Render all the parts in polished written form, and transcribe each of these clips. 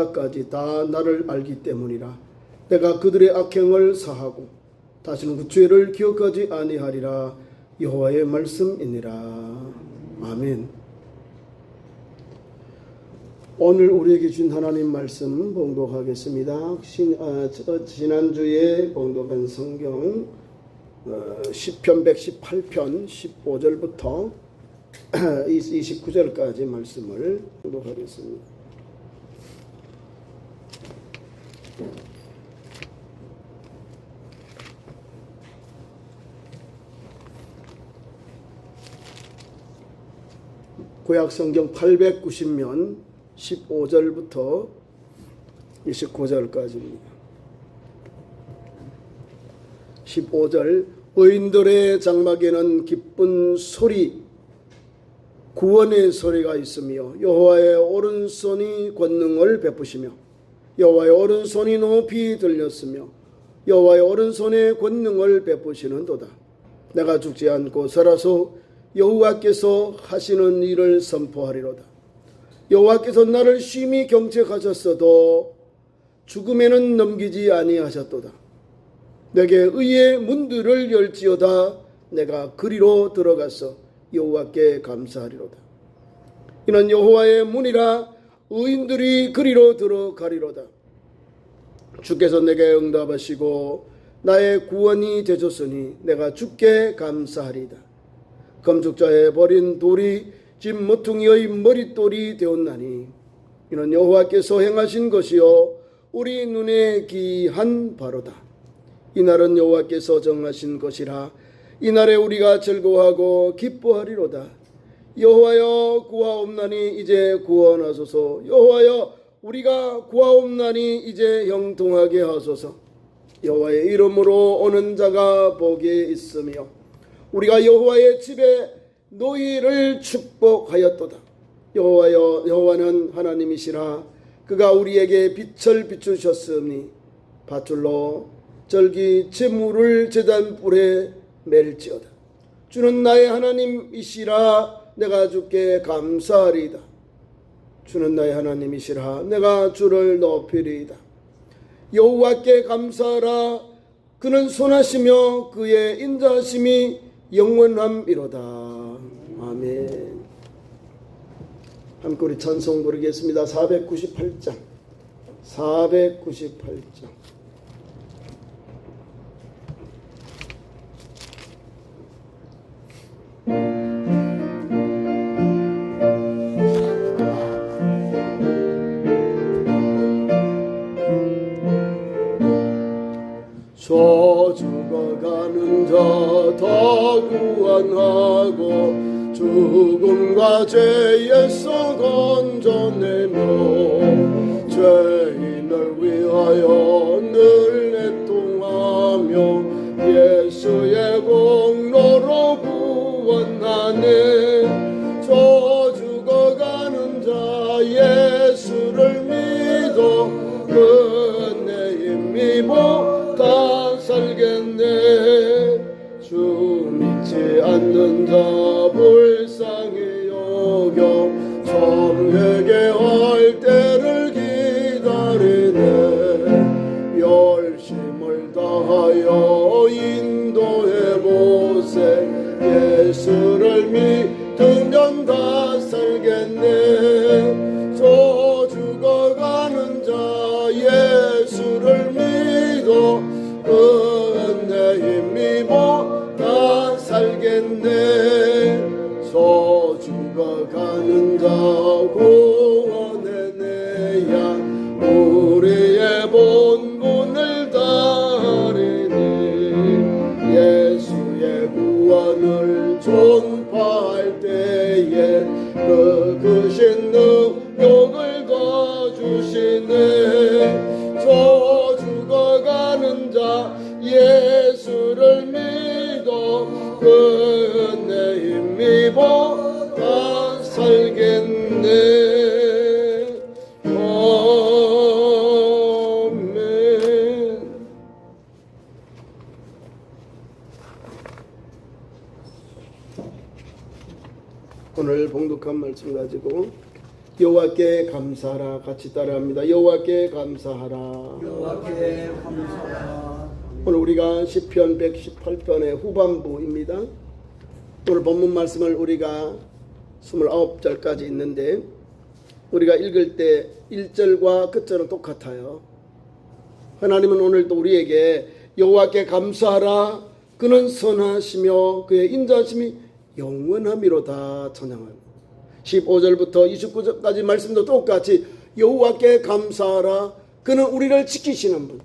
까지 다 나를 알기 때문이라. 내가 그들의 악행을 사하고 다시는 그 죄를 기억하지 아니하리라. 여호와의 말씀이니라. 아멘. 오늘 우리에게 준 하나님 말씀 봉독하겠습니다. 지난주에 봉독한 성경 시편 118편 15절부터 29절까지 말씀을 봉독하겠습니다. 구약성경 890면 15절부터 29절까지입니다. 15절 의인들의 장막에는 기쁜 소리, 구원의 소리가 있으며 여호와의 오른손이 권능을 베푸시며 여호와의 오른손이 높이 들렸으며 여호와의 오른손의 권능을 베푸시는도다. 내가 죽지 않고 살아서 여호와께서 하시는 일을 선포하리로다. 여호와께서 나를 심히 경책하셨어도 죽음에는 넘기지 아니하셨도다. 내게 의의 문들을 열지어다. 내가 그리로 들어가서 여호와께 감사하리로다. 이는 여호와의 문이라 의인들이 그리로 들어가리로다. 주께서 내게 응답하시고 나의 구원이 되셨으니 내가 주께 감사하리이다. 검축자에 버린 돌이 집 모퉁이의 머릿돌이 되었나니 이는 여호와께서 행하신 것이요 우리 눈에 기이한 바로다. 이날은 여호와께서 정하신 것이라. 이날에 우리가 즐거워하고 기뻐하리로다. 여호와여 구하옵나니 이제 구원하소서. 여호와여 우리가 구하옵나니 이제 형통하게 하소서. 여호와의 이름으로 오는 자가 복이 있으며 우리가 여호와의 집에 노일을 축복하였도다. 여호와여 여호와는 하나님이시라. 그가 우리에게 빛을 비추셨으니 밧줄로 절기 제물을 제단 뿔에 맬지어다. 주는 나의 하나님이시라. 내가 주께 감사하리이다. 주는 나의 하나님이시라. 내가 주를 높이리이다. 여호와께 감사하라. 그는 선하시며 그의 인자하심이 영원함이로다. 아멘. 함께 우리 찬송 부르겠습니다. 498장 498장 저 죽어가는 자 더 구원하고 죽음과 죄에서 건져내며 죄인을 위하여 늘 애통하며 예수의 공로로 구원하네. 저 죽어가는 자 예수를 믿어 은혜 힘입어 다 살겠네. 주 믿지 않는 자 불쌍히 여겨 성에게 할 때를 기다리네. 열심을 다하여 인도해 보세. 예수를 믿으면 다 살겠네. 저 죽어가는 자 예수를 믿어 은혜 힘입어 다 살겠네. 저 죽어가는 자 구원해내야 우리의 본분을 다하리니. 예수의 구원을 전파할 때에 그 크신 능력을 거주시네. 저 죽어가는 자 예수를 믿어 은혜 힘입어 다 살겠네. 아멘. 오늘 봉독한 말씀 가지고 여호와께 감사하라. 같이 따라합니다. 여호와께 감사하라. 여호와께 감사하라. 오늘 우리가 시편 118편의 후반부입니다. 오늘 본문 말씀을 우리가 29절까지 있는데 우리가 읽을 때 1절과 끝절은 똑같아요. 하나님은 오늘도 우리에게 여호와께 감사하라. 그는 선하시며 그의 인자하심이 영원함이로다 찬양합니다. 15절부터 29절까지 말씀도 똑같이 여호와께 감사하라. 그는 우리를 지키시는 분.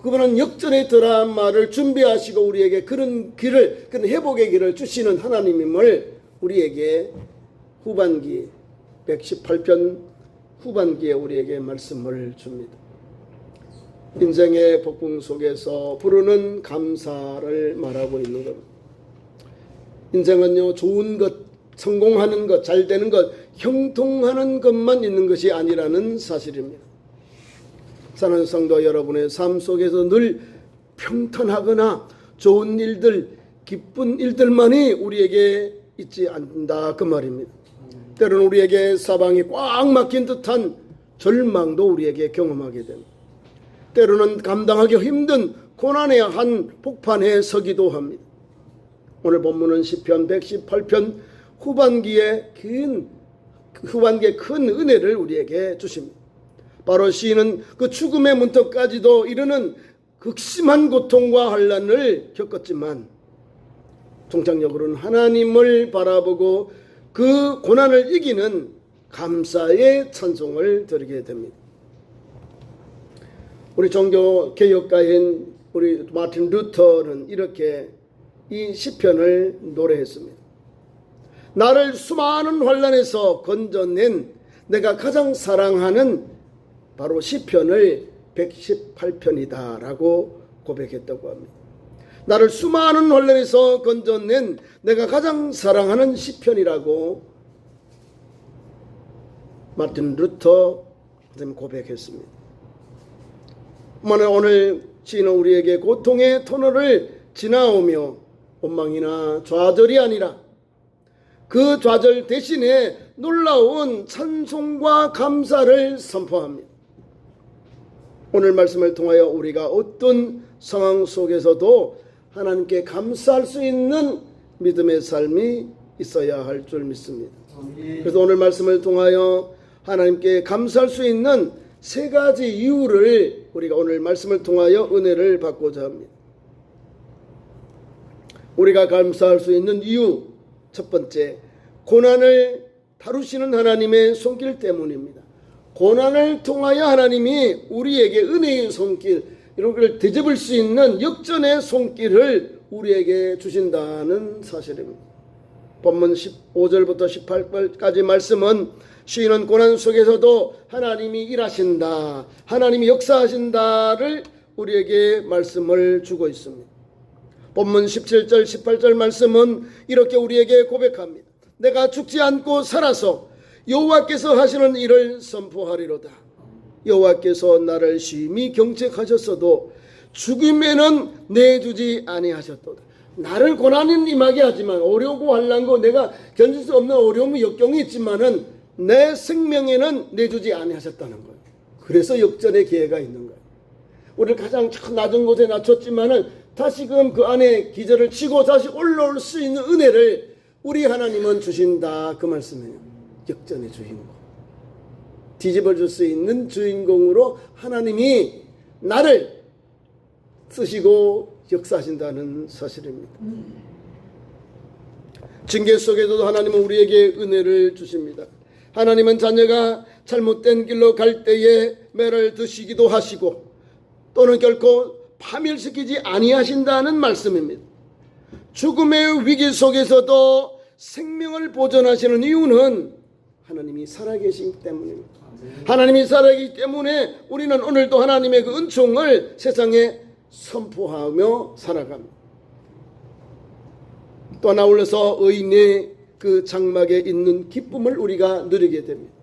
그분은 역전에 들어간 말을 준비하시고 우리에게 그런 길을, 그런 회복의 길을 주시는 하나님임을 우리에게 후반기 118편 후반기에 우리에게 말씀을 줍니다. 인생의 폭풍 속에서 부르는 감사를 말하고 있는 겁니다. 인생은요, 좋은 것, 성공하는 것, 잘 되는 것, 형통하는 것만 있는 것이 아니라는 사실입니다. 사랑하는 성도 여러분의 삶 속에서 늘 평탄하거나 좋은 일들, 기쁜 일들만이 우리에게 있지 않는다 그 말입니다. 때로는 우리에게 사방이 꽉 막힌 듯한 절망도 우리에게 경험하게 됩니다. 때로는 감당하기 힘든 고난의 한 폭판에 서기도 합니다. 오늘 본문은 시편 118편 후반기에 큰 은혜를 우리에게 주십니다. 바로 시인은 그 죽음의 문턱까지도 이르는 극심한 고통과 환난을 겪었지만 종착역으로는 하나님을 바라보고 그 고난을 이기는 감사의 찬송을 드리게 됩니다. 우리 종교 개혁가인 우리 마틴 루터는 이렇게 이 시편을 노래했습니다. 나를 수많은 환난에서 건져낸 내가 가장 사랑하는 바로 시편을 118편이다 라고 고백했다고 합니다. 나를 수많은 환난에서 건져낸 내가 가장 사랑하는 시편이라고 마틴 루터 고백했습니다. 오늘 시인은 우리에게 고통의 터널을 지나오며 원망이나 좌절이 아니라 그 좌절 대신에 놀라운 찬송과 감사를 선포합니다. 오늘 말씀을 통하여 우리가 어떤 상황 속에서도 하나님께 감사할 수 있는 믿음의 삶이 있어야 할 줄 믿습니다. 그래서 오늘 말씀을 통하여 하나님께 감사할 수 있는 세 가지 이유를 우리가 오늘 말씀을 통하여 은혜를 받고자 합니다. 우리가 감사할 수 있는 이유 첫 번째, 고난을 다루시는 하나님의 손길 때문입니다. 고난을 통하여 하나님이 우리에게 은혜의 손길, 이런 걸 되짚을 수 있는 역전의 손길을 우리에게 주신다는 사실입니다. 본문 15절부터 18절까지 말씀은 시인은 고난 속에서도 하나님이 일하신다, 하나님이 역사하신다를 우리에게 말씀을 주고 있습니다. 본문 17절 18절 말씀은 이렇게 우리에게 고백합니다. 내가 죽지 않고 살아서 여호와께서 하시는 일을 선포하리로다. 여호와께서 나를 심히 경책하셨어도 죽임에는 내주지 아니하셨도다. 나를 고난은 임하게 하지만 어려고 환난고 내가 견딜 수 없는 어려움이 역경이 있지만은 내 생명에는 내주지 아니하셨다는 거예요. 그래서 역전의 기회가 있는 거예요. 우리를 가장 낮은 곳에 낮췄지만은 다시금 그 안에 기절을 치고 다시 올라올 수 있는 은혜를 우리 하나님은 주신다 그 말씀이에요. 역전의 주인공, 뒤집어 줄 수 있는 주인공으로 하나님이 나를 쓰시고 역사하신다는 사실입니다. 징계 속에서도 하나님은 우리에게 은혜를 주십니다. 하나님은 자녀가 잘못된 길로 갈 때에 매를 드시기도 하시고 또는 결코 파멸시키지 아니하신다는 말씀입니다. 죽음의 위기 속에서도 생명을 보존하시는 이유는 하나님이 살아계시기 때문입니다. 하나님이 살아계시기 때문에 우리는 오늘도 하나님의 그 은총을 세상에 선포하며 살아갑니다. 또 하나 올려서 의인의 그 장막에 있는 기쁨을 우리가 누리게 됩니다.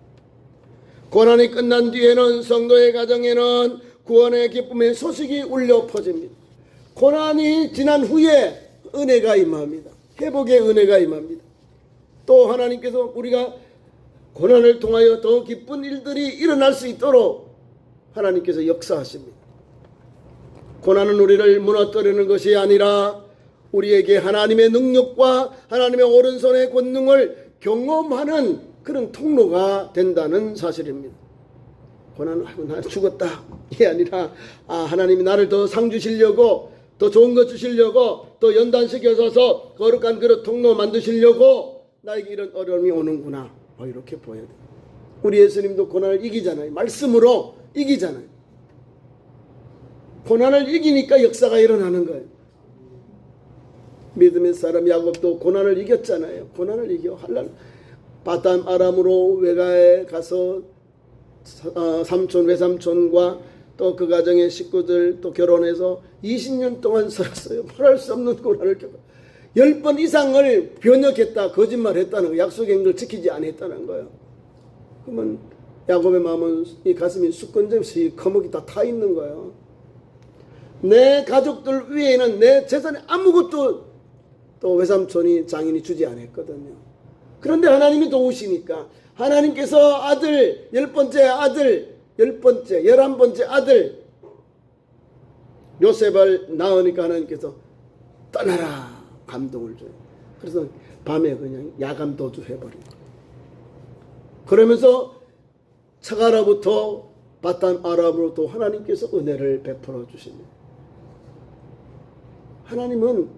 고난이 끝난 뒤에는 성도의 가정에는 구원의 기쁨의 소식이 울려 퍼집니다. 고난이 지난 후에 은혜가 임합니다. 회복의 은혜가 임합니다. 또 하나님께서 우리가 고난을 통하여 더 기쁜 일들이 일어날 수 있도록 하나님께서 역사하십니다. 고난은 우리를 무너뜨리는 것이 아니라 우리에게 하나님의 능력과 하나님의 오른손의 권능을 경험하는 그런 통로가 된다는 사실입니다. 고난은 나 죽었다 이게 아니라 하나님이 나를 더 상 주시려고 더 좋은 것 주시려고 더 연단시켜서 거룩한 그런 통로 만드시려고 나에게 이런 어려움이 오는구나 이렇게 보여야 돼요. 우리 예수님도 고난을 이기잖아요. 말씀으로 이기잖아요. 고난을 이기니까 역사가 일어나는 거예요. 믿음의 사람 야곱도 고난을 이겼잖아요. 고난을 이겨 바단 아람으로 외가에 가서 삼촌 외삼촌과 또 그 가정의 식구들 또 결혼해서 20년 동안 살았어요. 말할 수 없는 고난을 겪어 10번 이상을 변역했다 거짓말했다는 거, 약속한 걸 지키지 않았다는 거예요. 그러면 야곱의 마음은 이 가슴이 수건접시 거목이 다 타 있는 거예요. 내 가족들 위에는 내 재산에 아무것도 또 외삼촌이 장인이 주지 않았거든요. 그런데 하나님이 도우시니까 하나님께서 아들 10번째 아들 10번째 11번째 아들 요셉을 낳으니까 하나님께서 떠나라 감동을 줘요. 그래서 밤에 그냥 야간 도주해버린 거예요. 그러면서 차가라부터 바단 아람으로부터 하나님께서 은혜를 베풀어 주십니다. 하나님은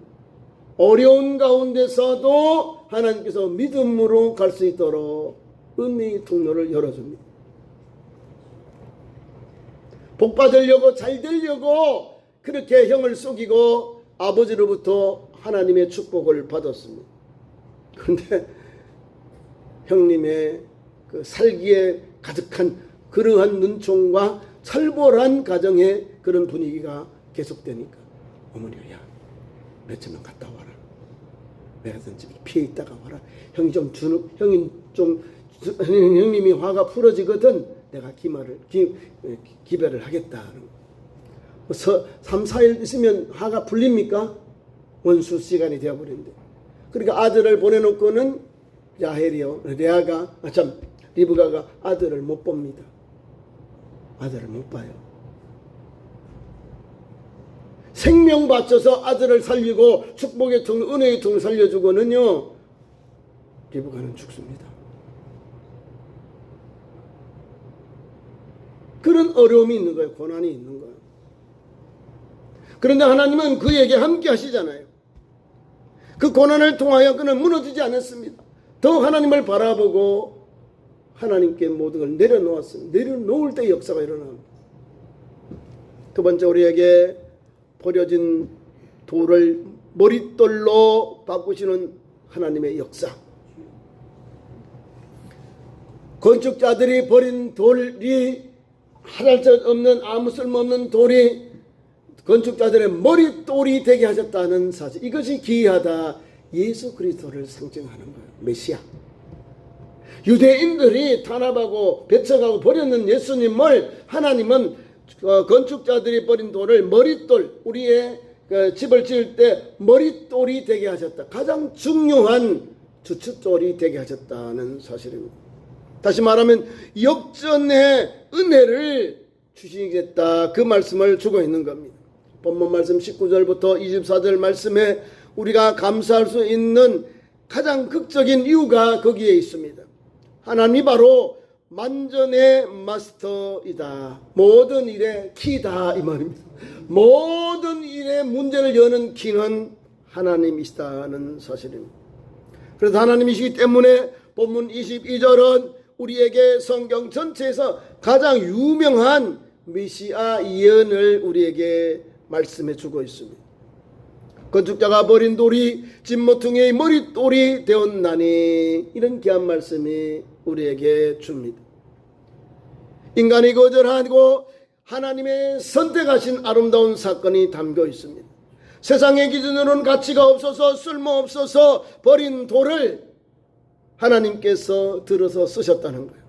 어려운 가운데서도 하나님께서 믿음으로 갈 수 있도록 은혜의 통로를 열어줍니다. 복 받으려고 잘 되려고 그렇게 형을 속이고 아버지로부터 하나님의 축복을 받았습니다. 그런데 형님의 그 살기에 가득한 그러한 눈총과 살벌한 가정의 그런 분위기가 계속되니까 어머니가 야 며칠만 갔다 와라. 내가 집에 피해 있다가 와라. 형님이 화가 풀어지거든 내가 기별을 하겠다. 3, 4일 있으면 화가 풀립니까? 원수 시간이 되어버린대. 그러니까 아들을 보내놓고는 야헬이요 리브가가 아들을 못 봅니다. 아들을 못 봐요. 생명 바쳐서 아들을 살리고 축복의 통, 은혜의 통을 살려주고는요 리브가는 죽습니다. 그런 어려움이 있는 거예요. 고난이 있는 거예요. 그런데 하나님은 그에게 함께 하시잖아요. 그 고난을 통하여 그는 무너지지 않았습니다. 더 하나님을 바라보고 하나님께 모든 걸 내려놓았습니다. 내려놓을 때 역사가 일어납니다. 두 번째 우리에게 버려진 돌을 머릿돌로 바꾸시는 하나님의 역사. 건축자들이 버린 돌이 하나도 없는 아무 쓸모없는 돌이 건축자들의 머릿돌이 되게 하셨다는 사실. 이것이 기이하다. 예수 그리스도를 상징하는 거예요. 메시아. 유대인들이 탄압하고 배척하고 버렸는 예수님을 하나님은 건축자들이 버린 돌을 머릿돌, 우리의 집을 지을 때 머릿돌이 되게 하셨다. 가장 중요한 주춧돌이 되게 하셨다는 사실입니다. 다시 말하면 역전의 은혜를 주시겠다. 그 말씀을 주고 있는 겁니다. 본문 말씀 19절부터 24절 말씀에 우리가 감사할 수 있는 가장 극적인 이유가 거기에 있습니다. 하나님이 바로 만전의 마스터이다. 모든 일의 키다 이 말입니다. 모든 일의 문제를 여는 키는 하나님이시다는 사실입니다. 그래서 하나님이시기 때문에 본문 22절은 우리에게 성경 전체에서 가장 유명한 메시아 예언을 우리에게 말씀해 주고 있습니다. 건축자가 버린 돌이 진모퉁이의 머릿돌이 되었나니 이런 귀한 말씀이 우리에게 줍니다. 인간이 거절하고 하나님의 선택하신 아름다운 사건이 담겨 있습니다. 세상의 기준으로는 가치가 없어서 쓸모없어서 버린 돌을 하나님께서 들어서 쓰셨다는 거예요.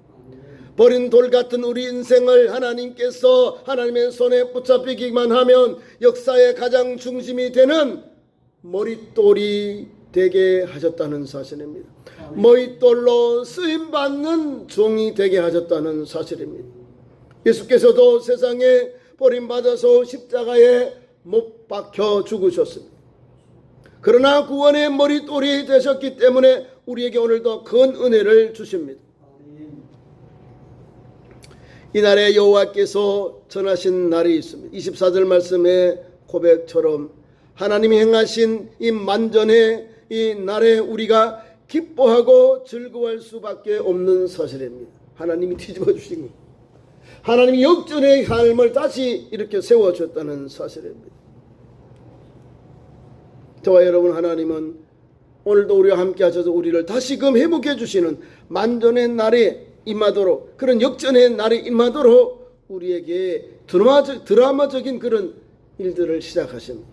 버린 돌 같은 우리 인생을 하나님께서 하나님의 손에 붙잡히기만 하면 역사의 가장 중심이 되는 머릿돌이 되게 하셨다는 사실입니다. 머릿돌로 쓰임받는 종이 되게 하셨다는 사실입니다. 예수께서도 세상에 버림받아서 십자가에 못 박혀 죽으셨습니다. 그러나 구원의 머릿돌이 되셨기 때문에 우리에게 오늘도 큰 은혜를 주십니다. 이날에 여호와께서 전하신 날이 있습니다. 24절 말씀의 고백처럼 하나님이 행하신 이 만전의 이 날에 우리가 기뻐하고 즐거워할 수밖에 없는 사실입니다. 하나님이 뒤집어 주신 것, 하나님이 역전의 삶을 다시 이렇게 세워주셨다는 사실입니다. 저와 여러분, 하나님은 오늘도 우리와 함께 하셔서 우리를 다시금 회복해 주시는 만전의 날에 임하도록, 그런 역전의 날에 임하도록 우리에게 드라마적인 그런 일들을 시작하십니다.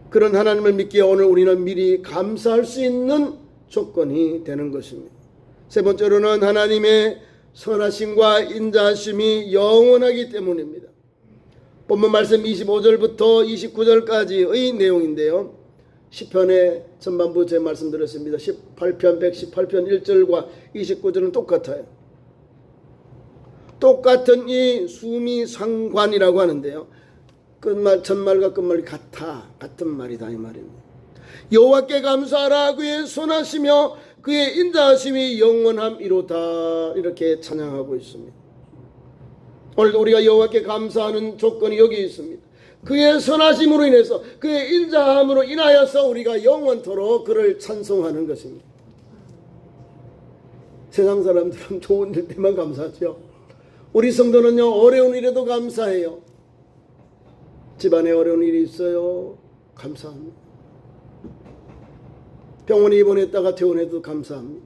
그런 하나님을 믿기에 오늘 우리는 미리 감사할 수 있는 조건이 되는 것입니다. 세 번째로는 하나님의 선하심과 인자하심이 영원하기 때문입니다. 본문 말씀 25절부터 29절까지의 내용인데요. 시편의 전반부 제 말씀드렸습니다. 18편 118편 1절과 29절은 똑같아요. 똑같은 이 수미상관이라고 하는데요. 끝말, 전말과 끝말이 같은 말이다 이 말입니다. 여호와께 감사하라. 그의 선하시며 그의 인자하심이 영원함이로다. 이렇게 찬양하고 있습니다. 오늘 우리가 여호와께 감사하는 조건이 여기 있습니다. 그의 선하심으로 인해서, 그의 인자함으로 인하여서 우리가 영원토록 그를 찬송하는 것입니다. 세상 사람들은 좋은 일 때만 감사하죠. 우리 성도는요, 어려운 일에도 감사해요. 집안에 어려운 일이 있어요. 감사합니다. 병원에 입원했다가 퇴원해도 감사합니다.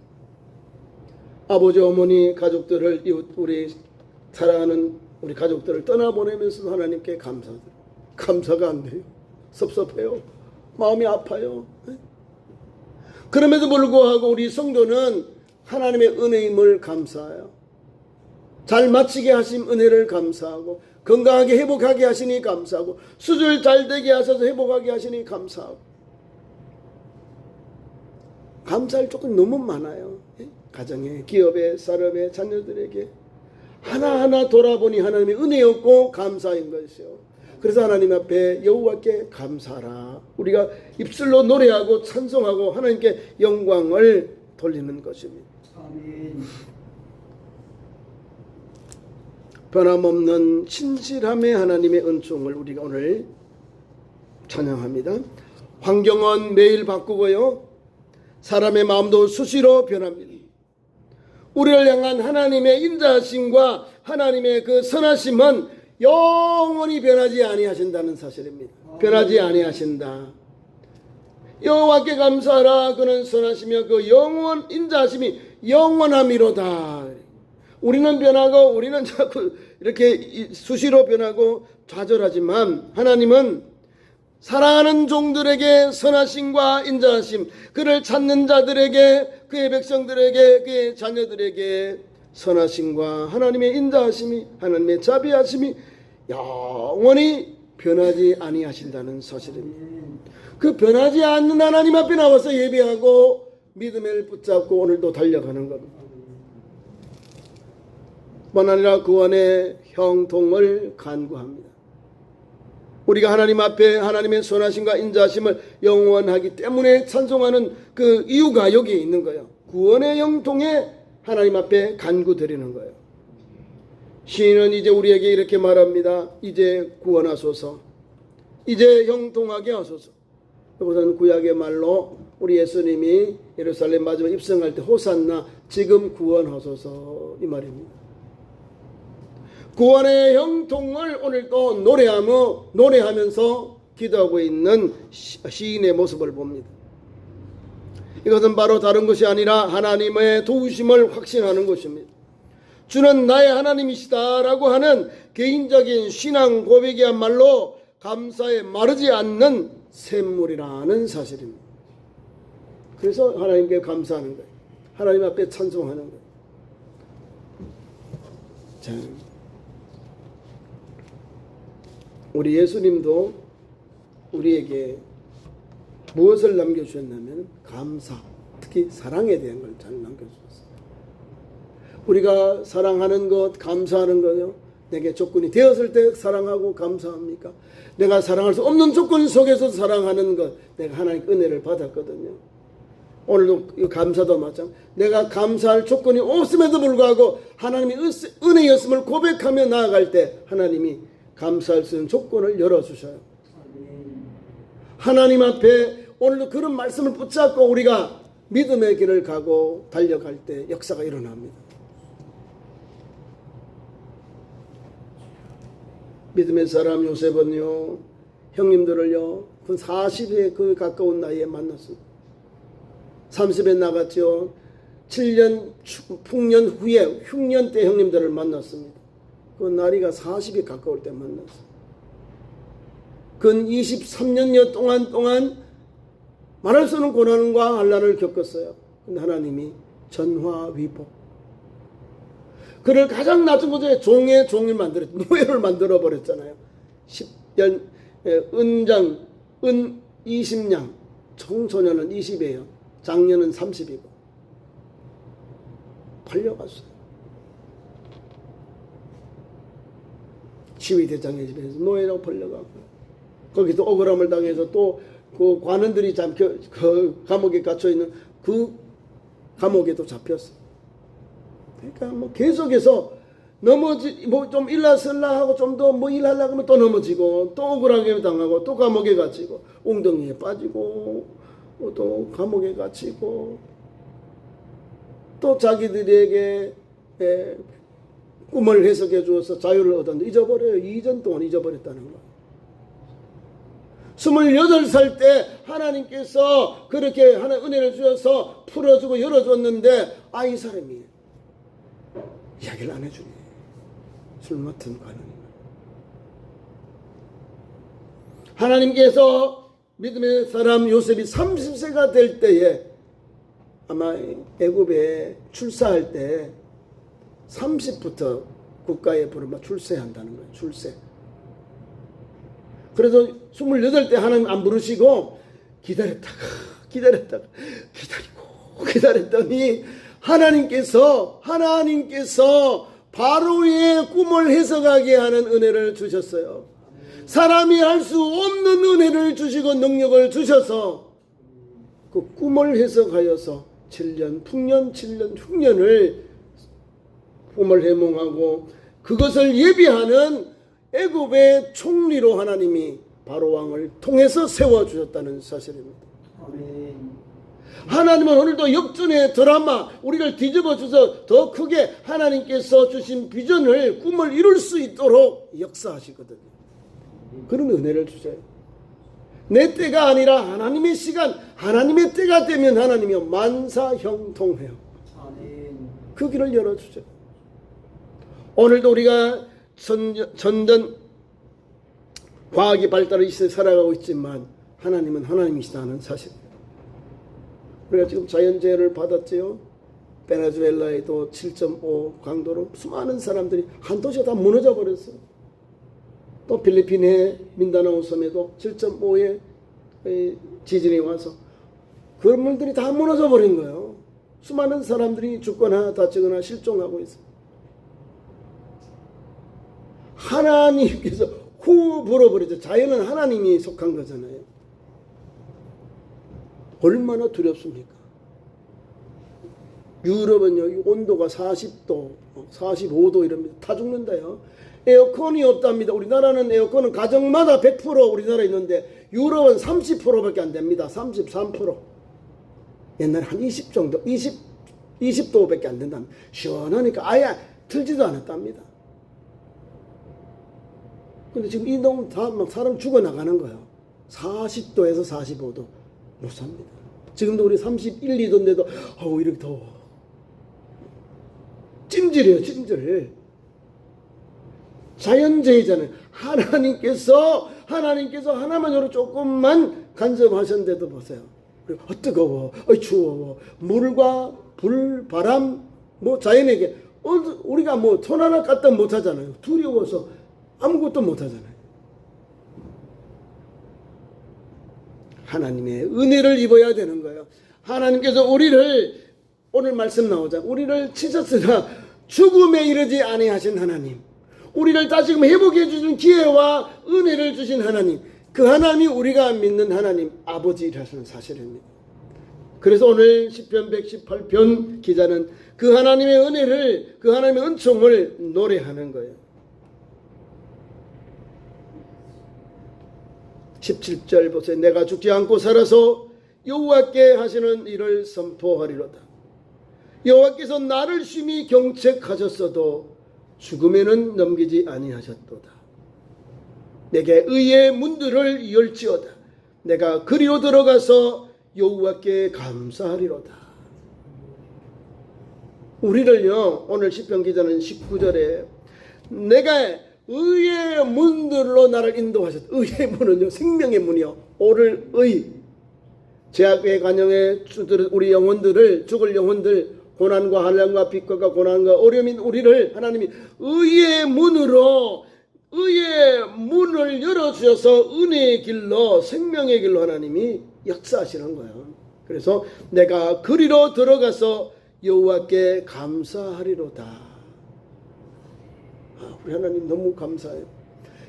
아버지, 어머니, 가족들을, 우리 사랑하는 우리 가족들을 떠나보내면서 하나님께 감사드려요. 감사가 안 돼요. 섭섭해요. 마음이 아파요. 그럼에도 불구하고 우리 성도는 하나님의 은혜임을 감사해요. 잘 마치게 하신 은혜를 감사하고, 건강하게 회복하게 하시니 감사하고, 수술 잘 되게 하셔서 회복하게 하시니 감사하고. 감사할 조건이 너무 많아요. 가정에, 기업에, 사람에, 자녀들에게 하나하나 돌아보니 하나님의 은혜였고 감사인 것이요. 그래서 하나님 앞에 여호와께 감사하라. 우리가 입술로 노래하고 찬송하고 하나님께 영광을 돌리는 것입니다. 아멘. 변함없는 신실함의 하나님의 은총을 우리가 오늘 찬양합니다. 환경은 매일 바꾸고요, 사람의 마음도 수시로 변합니다. 우리를 향한 하나님의 인자하심과 하나님의 그 선하심은 영원히 변하지 아니하신다는 사실입니다. 변하지 아니하신다. 여호와께 감사하라. 그는 선하시며 그 영원 인자하심이 영원함이로다. 우리는 변하고, 우리는 자꾸 이렇게 수시로 변하고 좌절하지만 하나님은 사랑하는 종들에게 선하심과 인자하심, 그를 찾는 자들에게, 그의 백성들에게, 그의 자녀들에게 선하심과 하나님의 인자하심이, 하나님의 자비하심이 영원히 변하지 아니하신다는 사실입니다. 그 변하지 않는 하나님 앞에 나와서 예배하고 믿음을 붙잡고 오늘도 달려가는 겁니다. 뿐 아니라 구원의 형통을 간구합니다. 우리가 하나님 앞에 하나님의 선하심과 인자하심을 영원하기 때문에 찬송하는 그 이유가 여기에 있는 거예요. 구원의 형통에 하나님 앞에 간구드리는 거예요. 시인은 이제 우리에게 이렇게 말합니다. 이제 구원하소서. 이제 형통하게 하소서. 이것은 구약의 말로 우리 예수님이 예루살렘 마지막 입성할 때 호산나, 지금 구원하소서, 이 말입니다. 구원의 형통을 오늘도 노래하면서 기도하고 있는 시인의 모습을 봅니다. 이것은 바로 다른 것이 아니라 하나님의 도우심을 확신하는 것입니다. 주는 나의 하나님이시다라고 하는 개인적인 신앙 고백이야말로 감사에 마르지 않는 샘물이라는 사실입니다. 그래서 하나님께 감사하는 거예요. 하나님 앞에 찬송하는 거예요. 자, 우리 예수님도 우리에게 무엇을 남겨주셨냐면 감사, 특히 사랑에 대한 걸 잘 남겨주셨어요. 우리가 사랑하는 것, 감사하는 거요. 내게 조건이 되었을 때 사랑하고 감사합니까? 내가 사랑할 수 없는 조건 속에서 사랑하는 것, 내가 하나님의 은혜를 받았거든요. 오늘도 이 감사도 마찬가지. 내가 감사할 조건이 없음에도 불구하고 하나님의 은혜였음을 고백하며 나아갈 때 하나님이 감사할 수 있는 조건을 열어주셔요. 하나님 앞에 오늘도 그런 말씀을 붙잡고 우리가 믿음의 길을 가고 달려갈 때 역사가 일어납니다. 믿음의 사람 요셉은요, 형님들을요, 그 40에 그 가까운 나이에 만났습니다. 30에 나갔죠. 7년 풍년 후에 흉년 때 형님들을 만났습니다. 그 나이가 40에 가까울 때 만났어요. 근 23년여 동안 말할 수 없는 고난과 환난을 겪었어요. 근데 하나님이 전화위복, 그를 가장 낮은 곳에 종의 종을 만들었, 노예를 만들어 버렸잖아요. 10년 은장, 은 20냥, 청소년은 20이에요. 장년은 30이고 팔려갔어요. 시위대장의 집에서 노예라고 팔려가고, 거기서 억울함을 당해서 또 그 관원들이 잡혀 그 감옥에 갇혀 있는 그 감옥에도 잡혔어요. 그러니까 뭐 계속해서 넘어지, 뭐 좀 일나설라 하고 좀 더 뭐 일하려고 하면 또 넘어지고, 또 억울하게 당하고, 또 감옥에 갇히고, 웅덩이에 빠지고, 또 감옥에 갇히고, 또 자기들에게 꿈을 해석해 주어서 자유를 얻었는데 잊어버려요. 2년 동안 잊어버렸다는 거예요. 28살 때 하나님께서 그렇게 하나님 은혜를 주셔서 풀어주고 열어줬는데, 이 사람이 이야기를 안 해주네. 술 맡은 관원이. 하나님께서 믿음의 사람 요셉이 30세가 될 때에 아마 애굽에 출사할 때 30부터 국가에 부르면 출세한다는 거예요. 출세. 그래서 28때 하나님 안 부르시고 기다리고 기다렸더니 하나님께서 바로의 꿈을 해석하게 하는 은혜를 주셨어요. 사람이 할 수 없는 은혜를 주시고 능력을 주셔서 그 꿈을 해석하여서 7년 풍년 7년 흉년을 꿈을 해몽하고 그것을 예비하는 애굽의 총리로 하나님이 바로 왕을 통해서 세워주셨다는 사실입니다. 하나님은 오늘도 역전의 드라마, 우리를 뒤집어 주셔서 더 크게 하나님께서 주신 비전을, 꿈을 이룰 수 있도록 역사하시거든요. 그런 은혜를 주셔요. 내 때가 아니라 하나님의 시간, 하나님의 때가 되면 하나님이 만사형통해요. 그 길을 열어주죠. 오늘도 우리가 전전 과학이 발달을 시대에 살아가고 있지만 하나님은 하나님이시다는 사실입니다. 우리가 지금 자연재해를 받았지요. 베네수엘라에도 7.5 강도로 수많은 사람들이 한 도시가 다 무너져 버렸어요. 또 필리핀의 민다나오 섬에도 7.5의 지진이 와서 건물들이 다 무너져 버린 거예요. 수많은 사람들이 죽거나 다치거나 실종하고 있어요. 하나님께서 후 불어버리죠. 자연은 하나님이 속한 거잖아요. 얼마나 두렵습니까? 유럽은요, 온도가 40도, 45도 이럽니다. 다 죽는다요. 에어컨이 없답니다. 우리나라는 에어컨은 가정마다 100% 우리나라에 있는데 유럽은 30%밖에 안 됩니다. 33%. 옛날에 한 20 정도, 20도밖에 안 된답니다. 시원하니까 아예 틀지도 않았답니다. 근데 지금 이 너무 다 막 사람 죽어나가는 거예요. 40도에서 45도 못 삽니다. 지금도 우리 31, 2도인데도 이렇게 더워. 찜질이에요, 찜질. 자연재해잖아요. 하나님께서 하나만으로 조금만 간섭하셨는데도 보세요. 뜨거워, 추워, 물과 불, 바람, 뭐 자연에게 우리가 뭐 손 하나 갖다 못 하잖아요. 두려워서 아무것도 못 하잖아요. 하나님의 은혜를 입어야 되는 거예요. 하나님께서 우리를, 오늘 말씀 나오자, 우리를 치셨으나 죽음에 이르지 아니하신 하나님, 우리를 다시금 회복해 주신 기회와 은혜를 주신 하나님, 그 하나님이 우리가 믿는 하나님 아버지라는 사실입니다. 그래서 오늘 시편 118편 기자는 그 하나님의 은혜를, 그 하나님의 은총을 노래하는 거예요. 17절 보세요. 내가 죽지 않고 살아서 여호와께 하시는 일을 선포하리로다. 여호와께서 나를 심히 경책하셨어도 죽음에는 넘기지 아니하셨도다. 내게 의의 문들을 열지어다. 내가 그리로 들어가서 여호와께 감사하리로다. 우리를요, 오늘 시편 기자는 19절에 내가 의의 문들로 나를 인도하셨다. 의의 문은요, 생명의 문이요, 오를 의. 제약의 간영에 우리 영혼들을, 죽을 영혼들, 고난과 한란과 빛과 고난과 어려움인 우리를 하나님이 의의 문으로, 의의 문을 열어주셔서 은혜의 길로, 생명의 길로 하나님이 역사하시는 거예요. 그래서 내가 그리로 들어가서 여호와께 감사하리로다. 우리 하나님 너무 감사해요.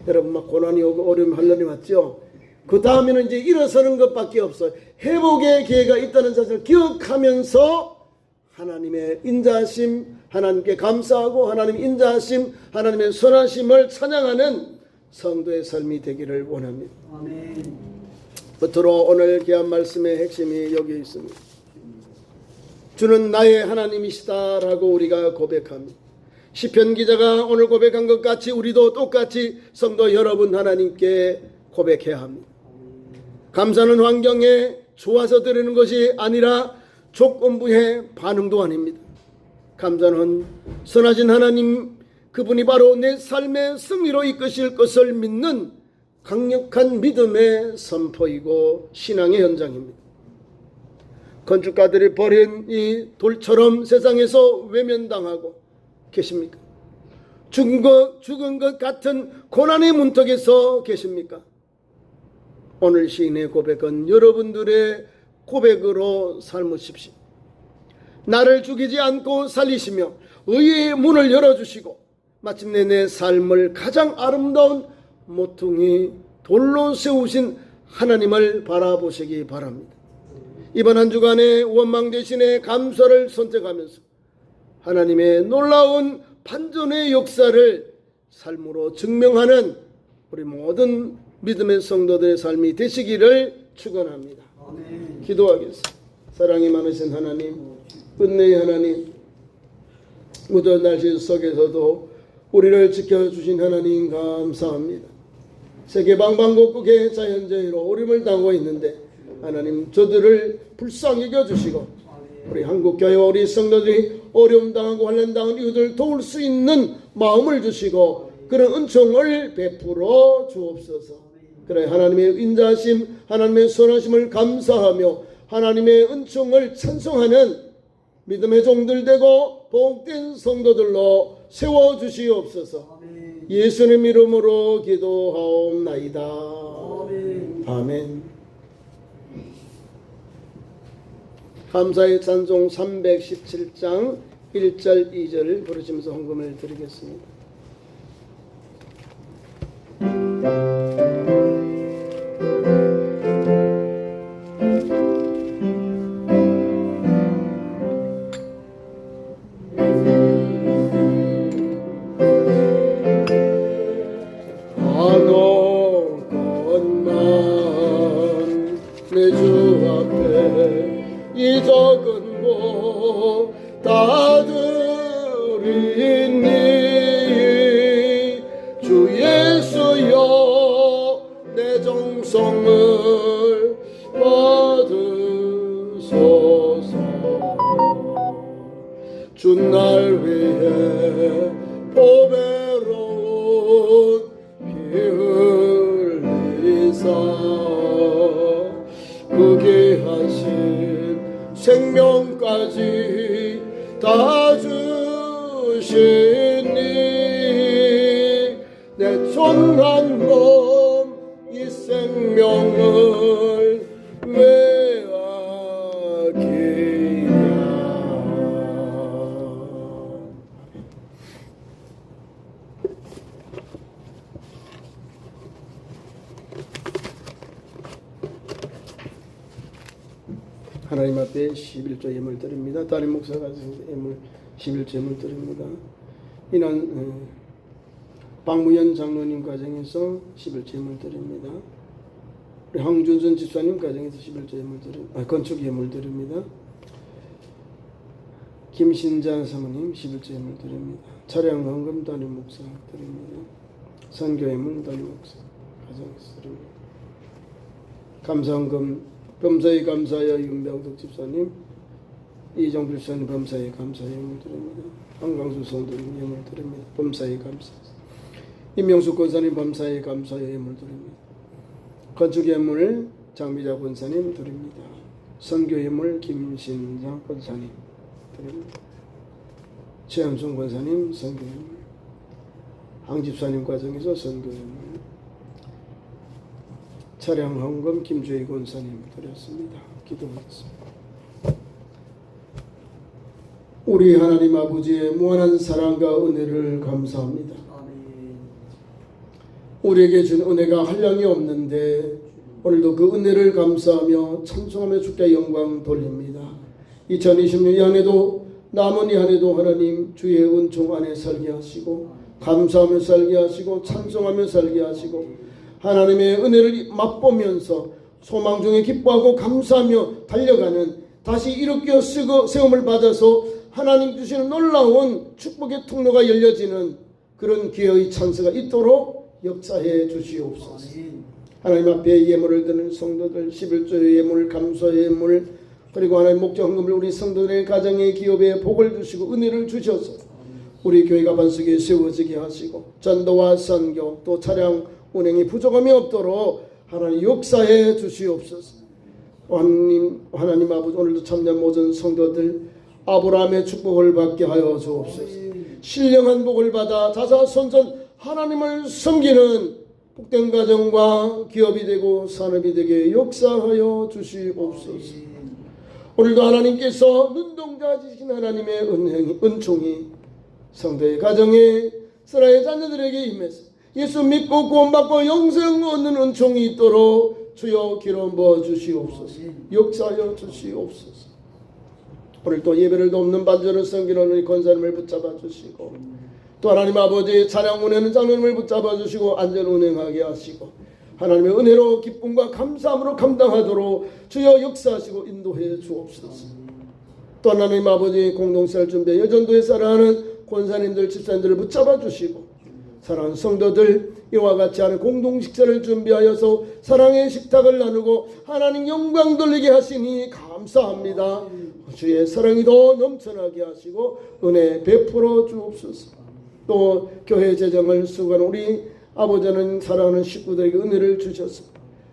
여러분, 막 고난이 오고 어려움이 한란이 왔죠. 그 다음에는 이제 일어서는 것밖에 없어요. 회복의 기회가 있다는 사실을 기억하면서 하나님의 인자하심, 하나님께 감사하고 하나님의 인자하심, 하나님의 선하심을 찬양하는 성도의 삶이 되기를 원합니다. 아멘. 끝으로 오늘 귀한 말씀의 핵심이 여기 있습니다. 주는 나의 하나님이시다라고 우리가 고백합니다. 시편 기자가 오늘 고백한 것 같이 우리도 똑같이 성도 여러분 하나님께 고백해야 합니다. 감사는 환경에 좋아서 드리는 것이 아니라 조건부의 반응도 아닙니다. 감사는 선하신 하나님, 그분이 바로 내 삶의 승리로 이끄실 것을 믿는 강력한 믿음의 선포이고 신앙의 현장입니다. 건축가들이 버린 이 돌처럼 세상에서 외면당하고 계십니까? 죽은 것 같은 고난의 문턱에서 계십니까? 오늘 시인의 고백은 여러분들의 고백으로 삶으십시오. 나를 죽이지 않고 살리시며 의의 문을 열어주시고 마침내 내 삶을 가장 아름다운 모퉁이 돌로 세우신 하나님을 바라보시기 바랍니다. 이번 한 주간의 원망 대신에 감사를 선택하면서 하나님의 놀라운 반전의 역사를 삶으로 증명하는 우리 모든 믿음의 성도들의 삶이 되시기를 축원합니다. 아멘. 기도하겠습니다. 사랑이 많으신 하나님, 은혜의 하나님, 무더운 날씨 속에서도 우리를 지켜주신 하나님 감사합니다. 세계 방방곡곡의 자연재해로 어려움을 당하고 있는데 하나님, 저들을 불쌍히 여겨주시고 우리 한국교회와 우리 성도들이 어려움 당하고 환난 당한 이웃을 도울 수 있는 마음을 주시고 그런 은총을 베풀어 주옵소서. 그래, 하나님의 인자하심, 하나님의 선하심을 감사하며 하나님의 은총을 찬송하는 믿음의 종들 되고 복된 성도들로 세워주시옵소서. 예수님 이름으로 기도하옵나이다. 아멘. 감사의 찬송 317장 1절 2절을 부르시면서 헌금을 드리겠습니다. 내 주 앞에 이 적은 것 다 드리니 주 예수여 내 정성을 받으소서. 주 날 위해 보배로운 피 흘리사 그 귀하신 생명까지 다 주시니 내 존한 몸 이 생명을 하나님 앞에 11조 예물 드립니다. 담임 목사가 예물 11조 예물 드립니다. 이날 박무현 장로님 가정에서 11조 예물 드립니다. 우리 황준선 집사님 가정에서 11조 예물 드립니다. 건축 예물 드립니다. 김신장 사모님 11조 예물 드립니다. 차량 헌금 담임 목사 드립니다. 선교 예물 담임 목사 가정에서 드립니다. 감사헌금 범사에 감사하여 윤병덕 집사님, 이정필 집사님 범사에 감사의 예물 드립니다. 한광수 성도님 예물 드립니다. 범사에 감사. 임명숙 권사님 범사에 감사의 예물 드립니다. 건축 예물 장미자 권사님 드립니다. 선교 예물 김신장 권사님 드립니다. 최현순 권사님 선교 예물. 황집사님 과정에서 선교 예물. 차량 헌금 김주희 권사님 드렸습니다. 기도하겠습니다. 우리 하나님 아버지의 무한한 사랑과 은혜를 감사합니다. 우리에게 준 은혜가 한량이 없는데 오늘도 그 은혜를 감사하며 찬송하며 주께 영광 돌립니다. 2026년 이 한해도 남은 이 한해도 하나님 주의 은총 안에 살게 하시고 감사하며 살게 하시고 찬송하며 살게 하시고 하나님의 은혜를 맛보면서 소망 중에 기뻐하고 감사하며 달려가는 다시 일으켜 세움을 받아서 하나님 주시는 놀라운 축복의 통로가 열려지는 그런 기회의 찬스가 있도록 역사해 주시옵소서. 하나님 앞에 예물을 드는 성도들 11조의 예물, 감사의 예물, 그리고 하나님 목적 헌금을 우리 성도들의 가정의 기업에 복을 주시고 은혜를 주셔서 우리 교회가 반석에 세워지게 하시고 전도와 선교 또 차량 운행이 부족함이 없도록 하나님 역사해 주시옵소서. 하나님 아버지 오늘도 참된 모든 성도들 아브라함의 축복을 받게 하여 주옵소서. 신령한 복을 받아 자자손손 하나님을 섬기는 복된 가정과 기업이 되고 산업이 되게 역사하여 주시옵소서. 오늘도 하나님께서 눈동자지신 하나님의 은총이 성도의 가정에 사랑의 자녀들에게 임해서 예수 믿고 구원받고 영생 얻는 은총이 있도록 주여 기름 부어 주시옵소서. 역사하여 주시옵소서. 오늘 또 예배를 돕는 반전을 섬기는 우리 권사님을 붙잡아 주시고 또 하나님 아버지 찬양 운행하는 장로님을 붙잡아 주시고 안전 운행하게 하시고 하나님의 은혜로 기쁨과 감사함으로 감당하도록 주여 역사하시고 인도해 주옵소서. 또 하나님 아버지 공동체를 준비해 여전도에 살아가는 권사님들 집사님들을 붙잡아 주시고 사랑하는 성도들 이와 같이 하는 공동식사를 준비하여서 사랑의 식탁을 나누고 하나님 영광 돌리게 하시니 감사합니다. 주의 사랑이 더 넘쳐나게 하시고 은혜 베풀어 주옵소서. 또 교회 재정을 수고하는 우리 아버지는 사랑하는 식구들에게 은혜를 주셔서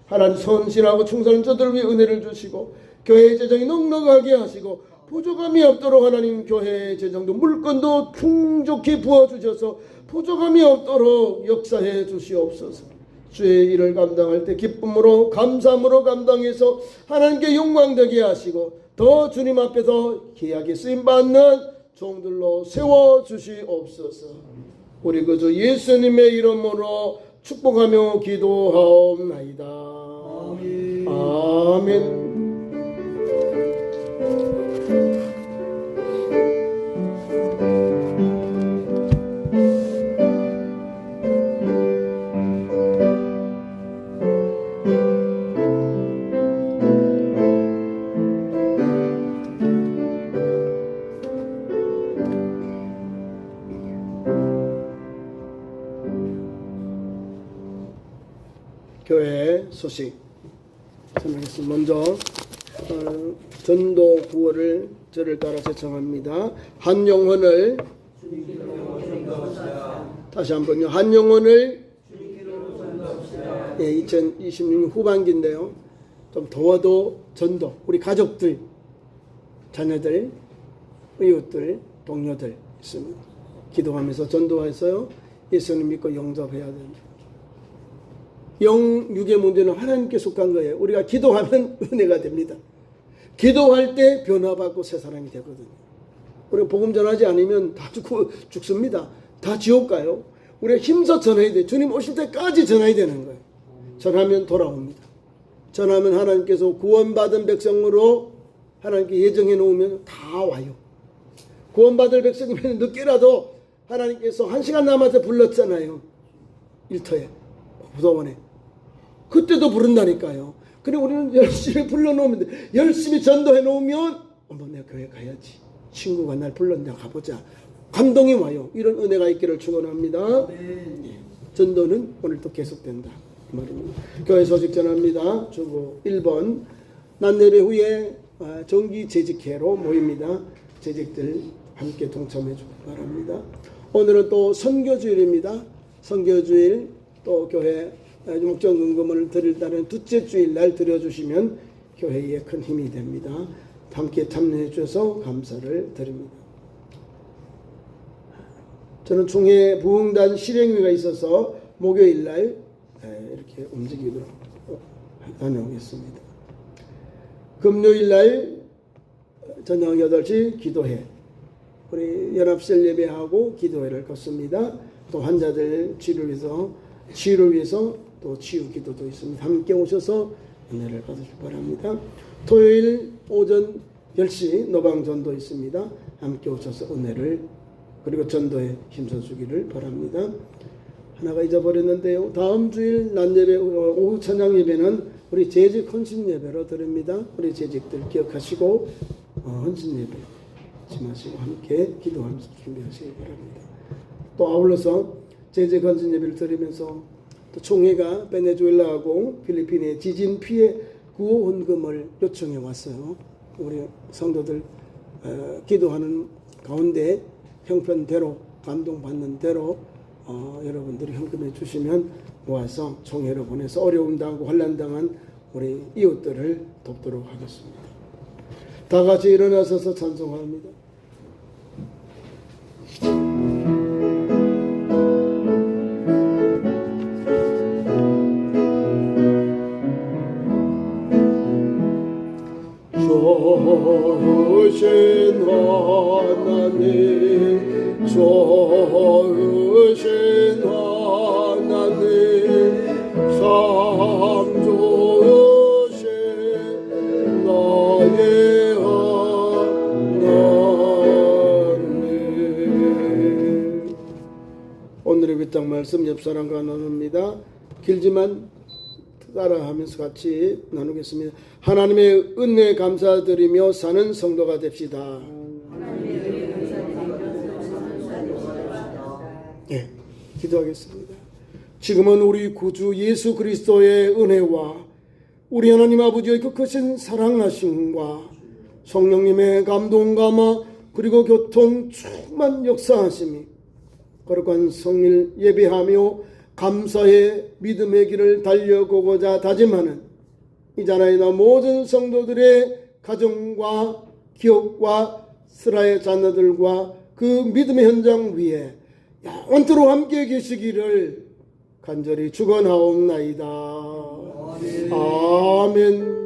하나님 선신하고 충성하는 저들을 위해 은혜를 주시고 교회 재정이 넉넉하게 하시고 부족함이 없도록 하나님 교회의 재정도 물건도 풍족히 부어주셔서 부족함이 없도록 역사해 주시옵소서. 주의 일을 감당할 때 기쁨으로 감사함으로 감당해서 하나님께 영광되게 하시고 더 주님 앞에서 귀하게 쓰임받는 종들로 세워주시옵소서. 우리 그저 예수님의 이름으로 축복하며 기도하옵나이다. 아멘. 아멘. 교회 소식 전하겠습니다. 먼저 전도 구호를 저를 따라 제청합니다. 한 영혼을 다시 한번요. 한 영혼을 2026년 후반기인데요. 좀 더워도 전도 우리 가족들 자녀들 이웃들 동료들 있으면 기도하면서 전도해서요 예수님 믿고 영접해야 됩니다. 영, 육의 문제는 하나님께 속한 거예요. 우리가 기도하면 은혜가 됩니다. 기도할 때 변화받고 새 사람이 되거든요. 우리가 복음 전하지 않으면 다 죽습니다. 다 지옥 가요. 우리가 힘써 전해야 돼요. 주님 오실 때까지 전해야 되는 거예요. 전하면 돌아옵니다. 전하면 하나님께서 구원받은 백성으로 하나님께 예정해 놓으면 다 와요. 구원받을 백성이면 늦게라도 하나님께서 1시간 남아서 불렀잖아요. 일터에, 부도원에. 그때도 부른다니까요. 그래 우리는 열심히 불러놓으면 돼. 열심히 전도해 놓으면 내가 교회 가야지. 친구가 날 불렀는데 가보자. 감동이 와요. 이런 은혜가 있기를 축원합니다. 전도는 오늘도 계속된다. 이 말입니다. 교회 소식 전합니다. 주보 1번 난예배 후에 정기 재직회로 모입니다. 재직들 함께 동참해 주기 바랍니다. 오늘은 또 선교주일입니다. 선교주일 또 교회 목적금금을 드릴다는 둘째 주일날 드려주시면 교회에 큰 힘이 됩니다. 함께 참여해 주셔서 감사를 드립니다. 저는 총회 부흥단 실행위가 있어서 목요일날 이렇게 움직이도록 다녀오겠습니다. 금요일날 저녁 8시 기도회, 우리 연합셀 예배하고 기도회를 걷습니다. 또 환자들 치유를 위해서 또 치유 기도도 있습니다. 함께 오셔서 은혜를 받으시기 바랍니다. 토요일 오전 10시 노방전도 있습니다. 함께 오셔서 은혜를 그리고 전도에 힘써주기를 바랍니다. 하나가 잊어버렸는데요. 다음 주일 낮예배 오후 찬양 예배는 우리 재직 헌신 예배로 드립니다. 우리 재직들 기억하시고 헌신 예배 지마시고 함께 기도하면서 준비하시기 바랍니다. 또 아울러서 재직 헌신 예배를 드리면서 또 총회가 베네수엘라하고 필리핀의 지진 피해 구호 헌금을 요청해 왔어요. 우리 성도들 기도하는 가운데 형편대로 감동받는 대로 여러분들이 헌금해 주시면 모아서 총회로 보내서 어려움 당하고 환난 당한 우리 이웃들을 돕도록 하겠습니다. 다 같이 일어나서서 찬송합니다. 좋으신 하나님, 좋으신 하나님, 참 좋으신 나의 하나님. 오늘의 윗당 말씀 옆사람과 나눕니다. 길지만 따라하면서 같이 나누겠습니다. 하나님의 은혜에 감사드리며 사는 성도가 됩시다. 네, 기도하겠습니다. 지금은 우리 구주 예수 그리스도의 은혜와 우리 하나님 아버지의 그 크신 사랑하심과 성령님의 감동 감화 그리고 교통 충만 역사하심이 거룩한 성일 예배하며 감사의 믿음의 길을 달려가고자 다짐하는 이 자라이나 모든 성도들의 가정과 기업과 스라의 자녀들과 그 믿음의 현장 위에 영원토록 함께 계시기를 간절히 축원하옵나이다. 아멘.